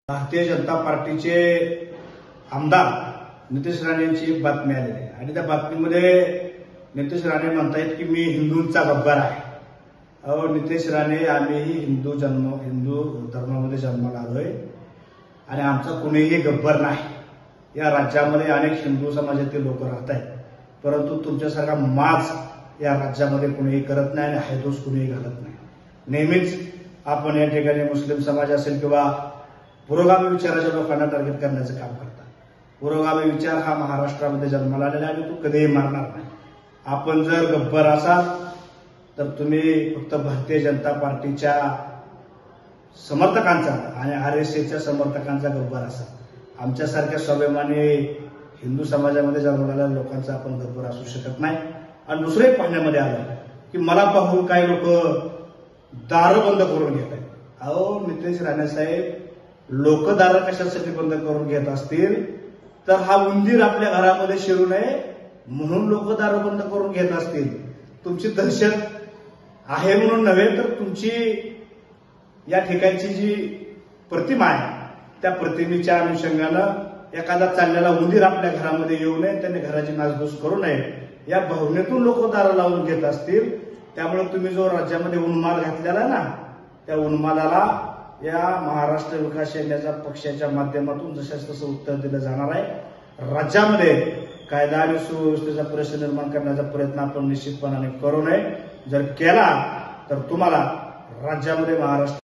भारतीय जनता पार्टीचे आमदार नितेश राणे यांची एक बातमी आलेली आहे आणि त्या बातमीमध्ये नितेश राणे म्हणतायत की मी हिंदूंचा गब्बर आहे। अहो नितेश राणे, आम्हीही हिंदू धर्मामध्ये जन्माला आलोय आणि आमचा कुणीही गब्बर नाही। या राज्यामध्ये अनेक हिंदू समाजातील लोक राहत आहेत, परंतु तुमच्यासारखा माज या राज्यामध्ये कुणीही करत नाही आणि हैदोस कुणीही घालत नाही। नेहमीच आपण या ठिकाणी मुस्लिम समाज असेल किंवा पुरोगामी विचाराच्या लोकांना टार्गेट करण्याचं काम करतात। पुरोगामी विचार हा महाराष्ट्रामध्ये जन्माला आलेला आहे आणि तो कधीही मारणार नाही। आपण जर गब्बर असाल तर तुम्ही फक्त भारतीय जनता पार्टीच्या समर्थकांचा आणि आरएसएसच्या समर्थकांचा गब्बर असाल। आमच्यासारख्या स्वाभिमानी हिंदू समाजामध्ये जन्मलेल्या लोकांचा आपण गब्बर असू शकत नाही। आणि दुसरे पाहण्यामध्ये आलं की मला पाहून काही लोक दार बंद करून घेत आहेत। अहो नितेश राणे साहेब, लोक दार कशासाठी बंद करून घेत असतील तर हा उंदीर आपल्या घरामध्ये शिरू नये म्हणून लोक दार बंद करून घेत असतील। तुमची दहशत आहे म्हणून नव्हे तर तुमची या ठिकाणची जी प्रतिमा आहे त्या प्रतिमेच्या अनुषंगानं एखादा चाललेला उंदीर आपल्या घरामध्ये येऊ नये, त्याने घराची नासधूस करू नये या भावनेतून लोक दार लावून घेत असतील। त्यामुळे तुम्ही जो राज्यामध्ये उन्माद घातलेला ना, त्या उन्मादाला या महाराष्ट्र विकास सेनेच्या पक्षाच्या माध्यमातून जशास तसं उत्तर दिलं जाणार आहे। राज्यामध्ये कायदा आणि सुव्यवस्थेचा परिसर निर्माण करण्याचा प्रयत्न आपण निश्चितपणाने करू नये। जर केला तर तुम्हाला राज्यामध्ये महाराष्ट्र